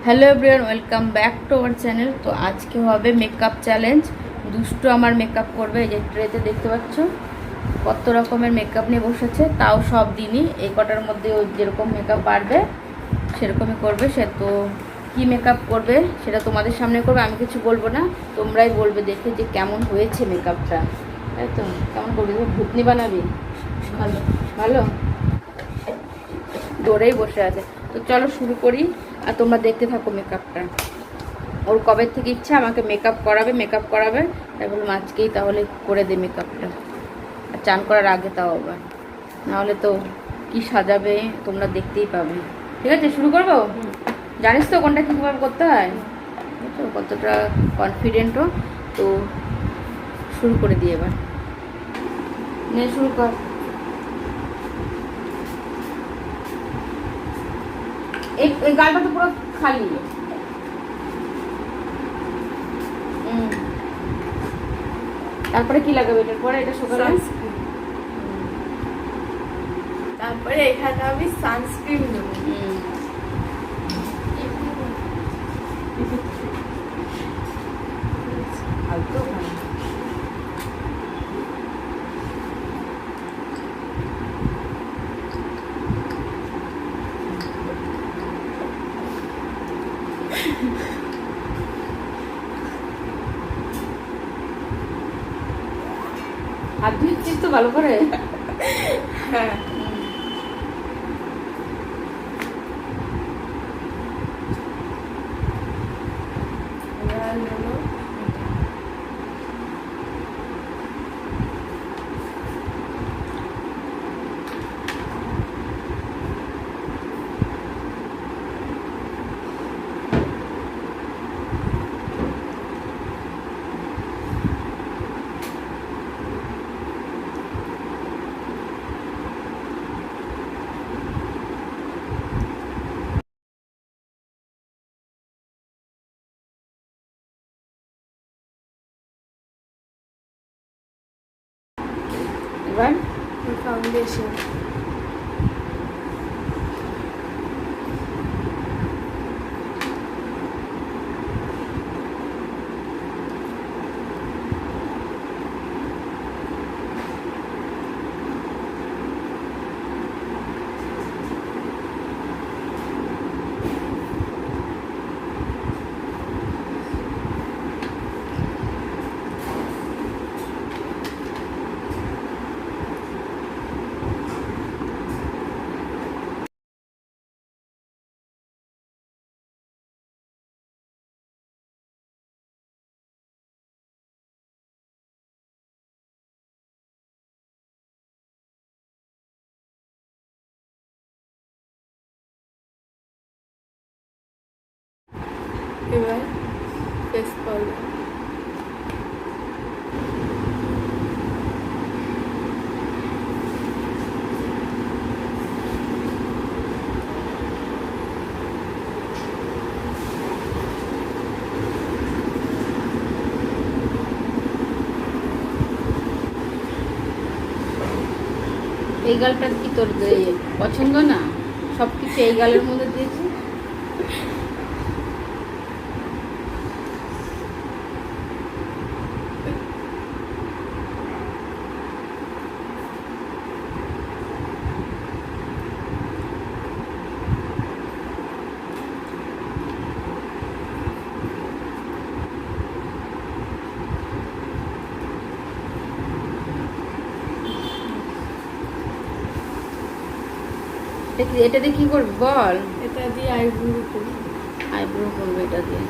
Hello everyone, welcome back to our channel. তো আজকে হবে মেকআপ চ্যালেঞ্জ। দুষ্টু আমার মেকআপ করবে। এই যে ট্রেতে দেখতে পাচ্ছ কত রকমের মেকআপ নিয়ে বসেছে, তাও সব দিনই এই কটার মধ্যে ও যেরকম মেকআপ পারবে সেরকমই করবে। সে তো কী মেকআপ করবে সেটা তোমাদের সামনে করবে, আমি কিছু বলবো না, তোমরাই বলবে দেখে যে কেমন হয়েছে মেকআপটা। তাই তো, কেমন করবি? ভূতনি বানাবি? ভালো ভালো দৌড়েই বসে আছে। তো চলো শুরু করি, আর তোমরা দেখতে থাকো মেকআপটা। ওর কবে থেকে ইচ্ছা আমাকে মেকআপ করাবে, তাই বললাম আজকেই তাহলে করে দে মেকআপটা, আর চান করার আগে তাও আবার, নাহলে তো কি সাজাবে তোমরা দেখতেই পাবে। ঠিক আছে, শুরু করবো? জানিস তো কোনটা কীভাবে করতে হয়, বুঝছো কতটা কনফিডেন্টও। তো শুরু করে দিই এবার, নে শুরু কর। এই গালটা তো পুরো খালি। তারপরে কি লাগাবে এটার পরে? এটা শুকালে তারপরে এখানে আমি সানস্ক্রিন দেবো। হাত ধুচ্ছিস তো ভালো করে? হ্যাঁ, এবার হলো এবার ফাউন্ডেশন। এবার ফেস পাউডার। এই গালটা কি তোর পছন্দ না? সব কিছু এই গালের মধ্যে দিয়েছি। এটা দিয়ে কি করবি বল? এটা দিয়ে আইব্রো করবো। আইব্রো করবো এটা দিয়ে।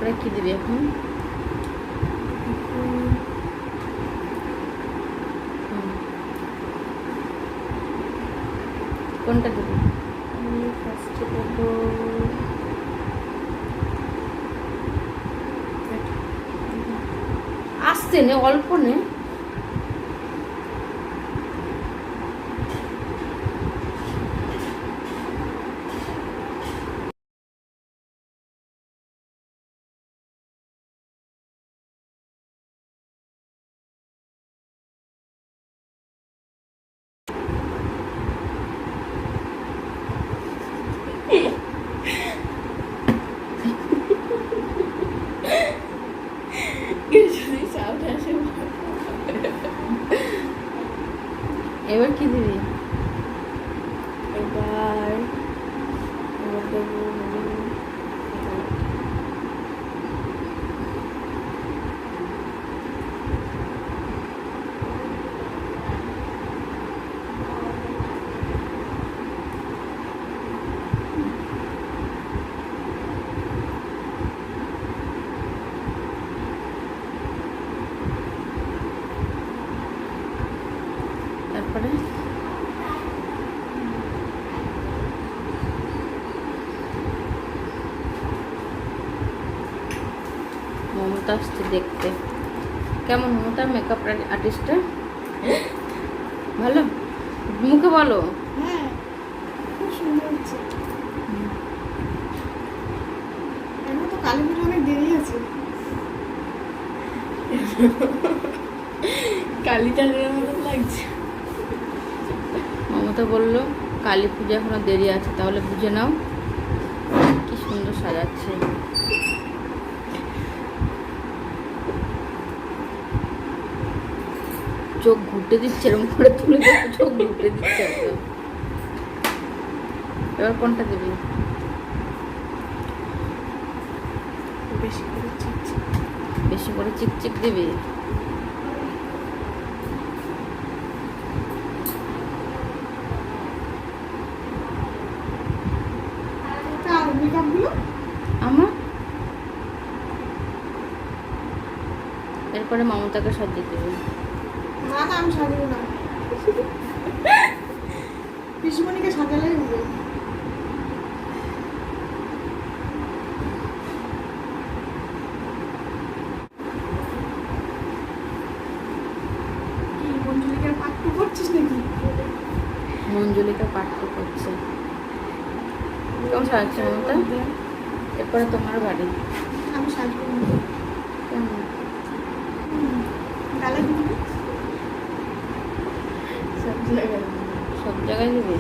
তারপরে কি দিবি এখন? কোনটা দিবি? আমি ফার্স্টে দেবো আসছে নে, অল্প নে। যদি সামনে আসে এবার কি দিবি? এবার দেবো তারপরে মমতা আসছে দেখতে। কেমন মমতা মেকআপ আর্টিস্টটা? ভালো? মুখে বলো। হ্যাঁ খুব সুন্দর হচ্ছে। এখন তো কালী পুজো অনেক দেরি আছে। কালী টালের মতো লাগছে। মমতা বললো কালী পুজো এখনো দেরি আছে, তাহলে বুঝে নাও কি সুন্দর সাজাচ্ছে। চোখ ঘুরতে দিচ্ছে, এরকম করে তুলে দেখো, চোখ ঘুরতে দিচ্ছে একদম। এবার কোনটা দিবি? বেশি করে চিকচিক। বেশি করে চিকচিক দিবি? আর মেকআপগুলো আমার এরপরে মমতাকে সাজিয়ে দেবে। না না আমি সাজাবো না। পিসিমণিকে সাজালেই হবে। কি মঞ্জুলিকার পাট্টু করছিস নাকি? মঞ্জুলিকা পাঠ করছে। কেমন সাজাচ্ছে মমতা? এরপরে তোমার বাড়ি। আমি সাজবো না। কেমন? গালে দিবি? সব জায়গায় সব জায়গায় দিবি?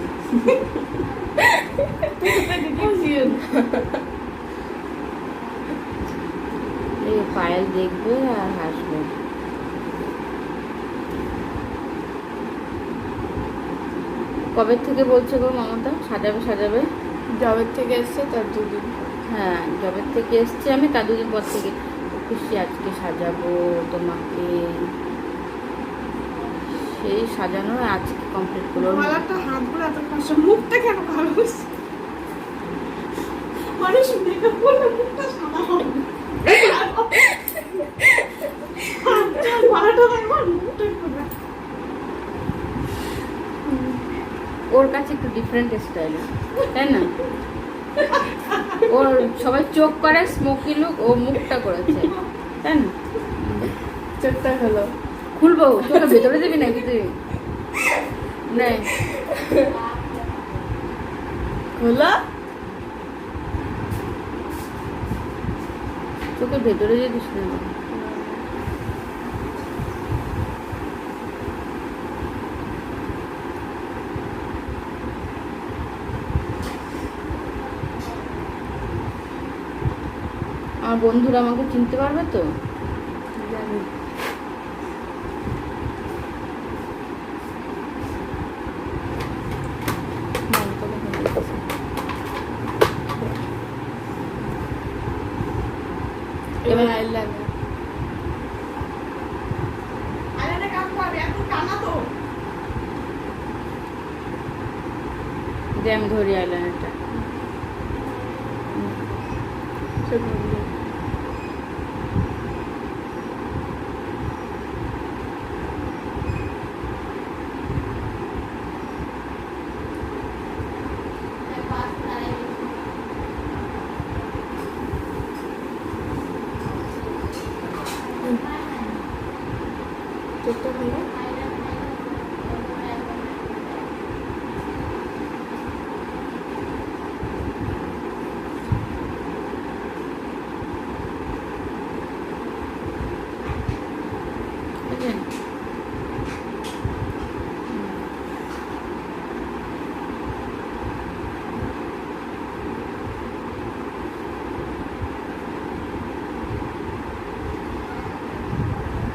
এই পায়েল দেখবে আর হাসবে। কবে থেকে বলছে গো মমতা সাজাবে সাজাবে? জবের থেকে এসছে তার দুদিন। হ্যাঁ, জবের থেকে এসছে আমি, তার দুদিন পর থেকে খুশি আজকে সাজাবো তোমাকে। সেই সাজানো আজকে কমপ্লিট করলো। গলাটা হাতগুলো এত কষ্ট, মুখটা কেন কালো হচ্ছে? মানুষ মেকআপ করলে মুখটা সাদা হবে। গলাটা আমার মুখটা করে। ওর কাছে একটু ডিফারেন্ট স্টাইল, তাই না? ওর সবাই চোখ করে স্মোকি লুক, ও মুখটা করেছে, তাই না? চোখটা হলো খুলবো? চোখের ভেতরে দিবি নাকি তুই? নাই, হলো চোখের ভেতরে দিয়ে দিস না। আমার বন্ধুরা আমাকে চিনতে পারবে তো? জানি। এবার আইলাইনার। আইলাইনার কাম করবে এখন কানা তো। যে আমি ধরি আইলাইনারটা। চোখ বন্ধ। এটা হলো বুঝলেন?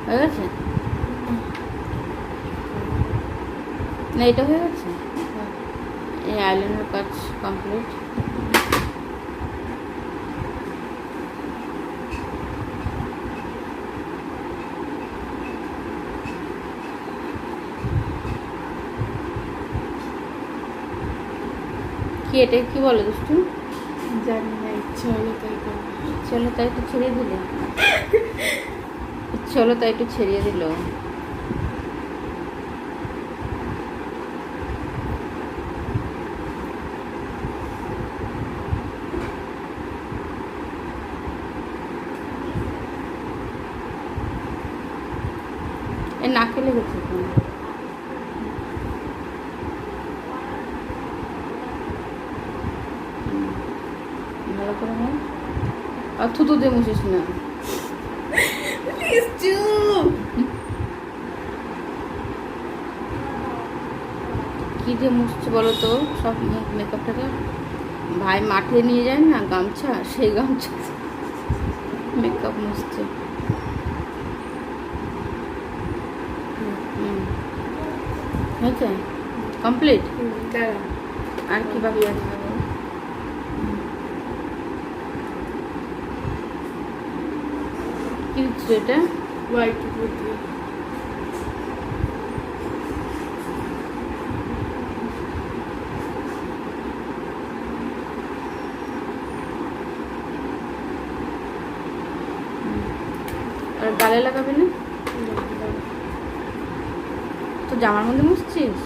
হয়ে গেছে না? এটা হয়ে গেছে, এই আইলাইনার কাজ কমপ্লিট। কি এটা কি বলে দুষ্টু? জানি না, ইচ্ছা হলো তাই করবো। চলো তাই একটু ছেড়ে দিলে, চলো তাই একটু ছেড়িয়ে দিল। এ নাকে লেগেছে কেন? ভালো করে নে। আর থুতু দিয়ে মুছিস না। প্লিজ চুপ। কি দিয়ে মুছছে বলো তো সব মুখ মেকআপটাকে? ভাই মাঠে নিয়ে যায় না গামছা, সেই গামছা মেকআপ মুছছে। হয়েছে কমপ্লিট? দাঁড়া, আর কি বাকি আছে? কি দিচ্ছ এটা? হোয়াইট উপর দিয়ে। আর গালে লাগাবে না তো? জামার মধ্যে মুছছিস?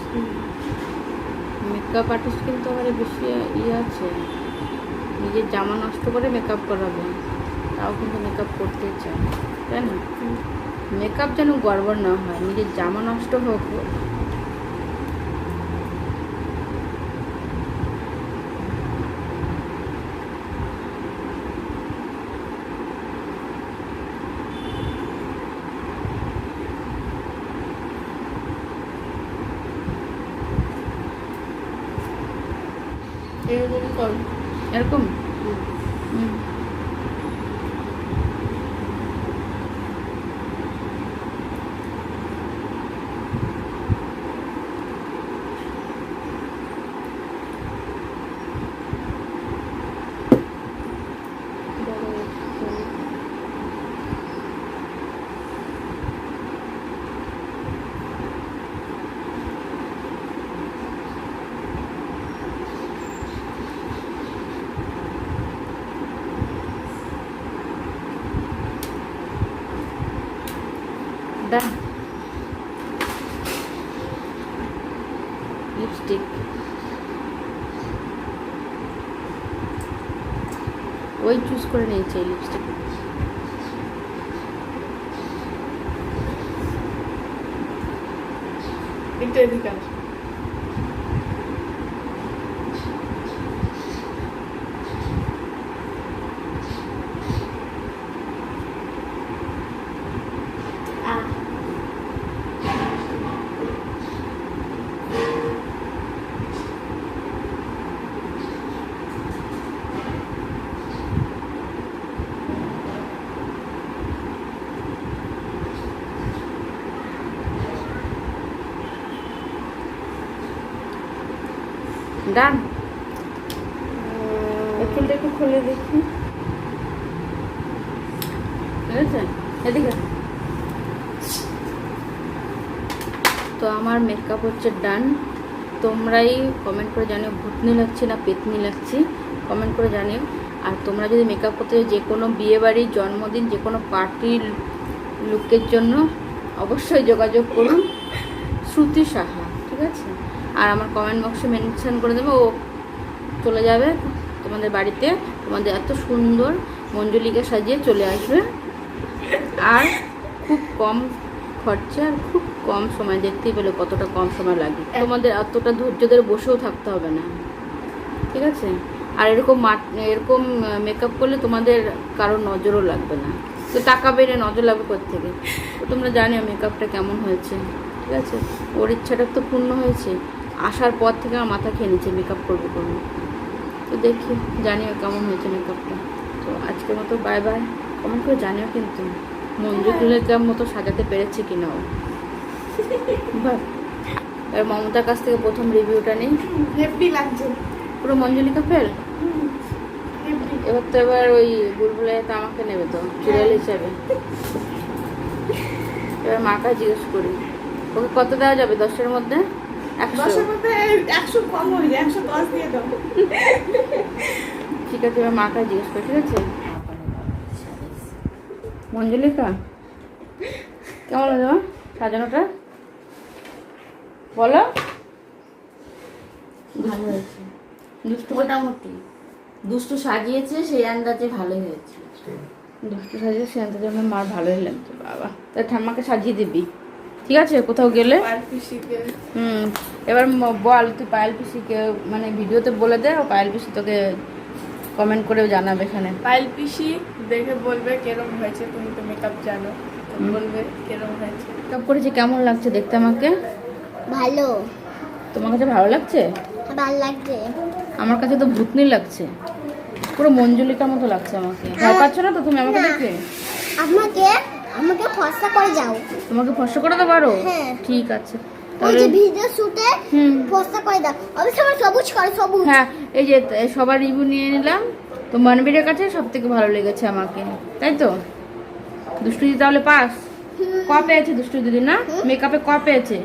মেকআপ আর্টিস্ট কিন্তু আবার বেশি ইয়ে আছে, নিজের জামা নষ্ট করে মেকআপ করাবে, তাও কিন্তু মেকআপ করতে চায়, তাই না? মেকআপ যেন গড়বড় না হয়, নিজের জামা নষ্ট হোক। এরকম কর। এরকম হুম। ডান। লিপস্টিক ওই চুজ করে নিয়েছে এই লিপস্টিক। একটু এদিকে আস। ডান। চুলটা একটু খুলে দেখি, ঠিক আছে? এদিকে তো আমার মেকআপ হচ্ছে ডান। তোমরাই কমেন্ট করে জানিও ভূতনি লাগছে না পেতনি লাগছে, কমেন্ট করে জানিও। আর তোমরা যদি মেকআপ করতে যে কোনো বিয়েবাড়ি, জন্মদিন, যে কোনো পার্টির লুকের জন্য অবশ্যই যোগাযোগ করুন শ্রুতি সাহা, ঠিক আছে? আর আমার কমেন্ট বক্সে মেনশন করে দেবে, ও চলে যাবে তোমাদের বাড়িতে, তোমাদের এত সুন্দর মঞ্জুলিকে সাজিয়ে চলে আসবে। আর খুব কম খরচা আর খুব কম সময়, দেখতেই পেলে কতটা কম সময় লাগে। তোমাদের এতটা ধৈর্য ধরে বসেও থাকতে হবে না, ঠিক আছে? আর এরকম মেকআপ করলে তোমাদের কারোর নজরও লাগবে না, তো টাকা বেড়ে নজর লাগবে কোত্থেকে? তো তোমরা জানো মেকআপটা কেমন হয়েছে, ঠিক আছে? ওর ইচ্ছাটা তো পূর্ণ হয়েছে, আসার পর থেকে আমার মাথা খেয়ে নিচ্ছে মেকআপ করবো করবো। তো দেখি, জানিও কেমন হয়েছে মেকআপটা। তো আজকের মতো বাই বাই। কমেন্ট করে জানিও কিন্তু মঞ্জুরিকার মতো সাজাতে পেরেছে কিনা ও। বাহ, এবার মমতার কাছ থেকে প্রথম রিভিউটা নেই। হেভি লাগছে পুরো মঞ্জুলিকা ফেল। হেভি। এবার ওই বুলবুলে তো আমাকে নেবে তো সিরিয়াল হিসাবে। এবার মাকে জিজ্ঞেস করি ওকে কত দেওয়া যাবে 10-এর মধ্যে? 100? 10-এর মধ্যে 100 কম হয়ে যায়, 110 দিয়ে দাও। ঠিক আছে, এবার মাকে জিজ্ঞেস করি, ঠিক আছে? মঞ্জুলিকা কেমন হলো তোমার সাজানোটা, বলো? ভালো হয়েছে, দুষ্টু মোটামুটি। দুষ্টু সাজিয়েছে সেই আন্দাজে ভালোই হয়েছে। দুষ্টু সাজিয়ে সেখান জন্য মার ভালোই লাগছে। বাবা, তাই ঠাম্মাকে সাজিয়ে দিবি, ঠিক আছে? কোথাও গেলে আর পিসিকে এবার বল তুই পায়েল পিসিকে মানে ভিডিওতে বলে দে, ও পায়েল পিসি তোকে কমেন্ট করে জানাবে এখানে। পায়েল পিসি দেখে বলবে কেরম হয়েছে, তুমি তো মেকআপ জানো, তো বলবে কেরম হয়েছে। মেকআপ করেছে, কেমন লাগছে দেখতে আমাকে? ভালো, তোমার কাছে ভালো লাগছে? ভালো লাগছে। আমার কাছে তো ভূতনি লাগছে, পুরো মঞ্জুলিকার মতো লাগছে আমাকে। ভয় পাচ্ছ না তো তুমি আমাকে না। দেখে? আমাকে আমাকে ফর্সা করে যাও। তোমাকে ফর্সা করে তো পারো? হ্যাঁ। ঠিক আছে ওই তাহলে। যে ভিডিও শুটে হুম। ফর্সা করে দাও। অবশ্য আমার সবুজ করে, সবুজ। হ্যাঁ, এই যে সবার রিভিউ নিয়ে নিলাম, তো মনবীরের কাছে সব থেকে ভালো লেগেছে আমাকে, তাই তো? দুষ্টু দিদি তাহলে পাস? ক পেয়েছে দুষ্টু দিদি না? মেকআপে ক পেয়েছে?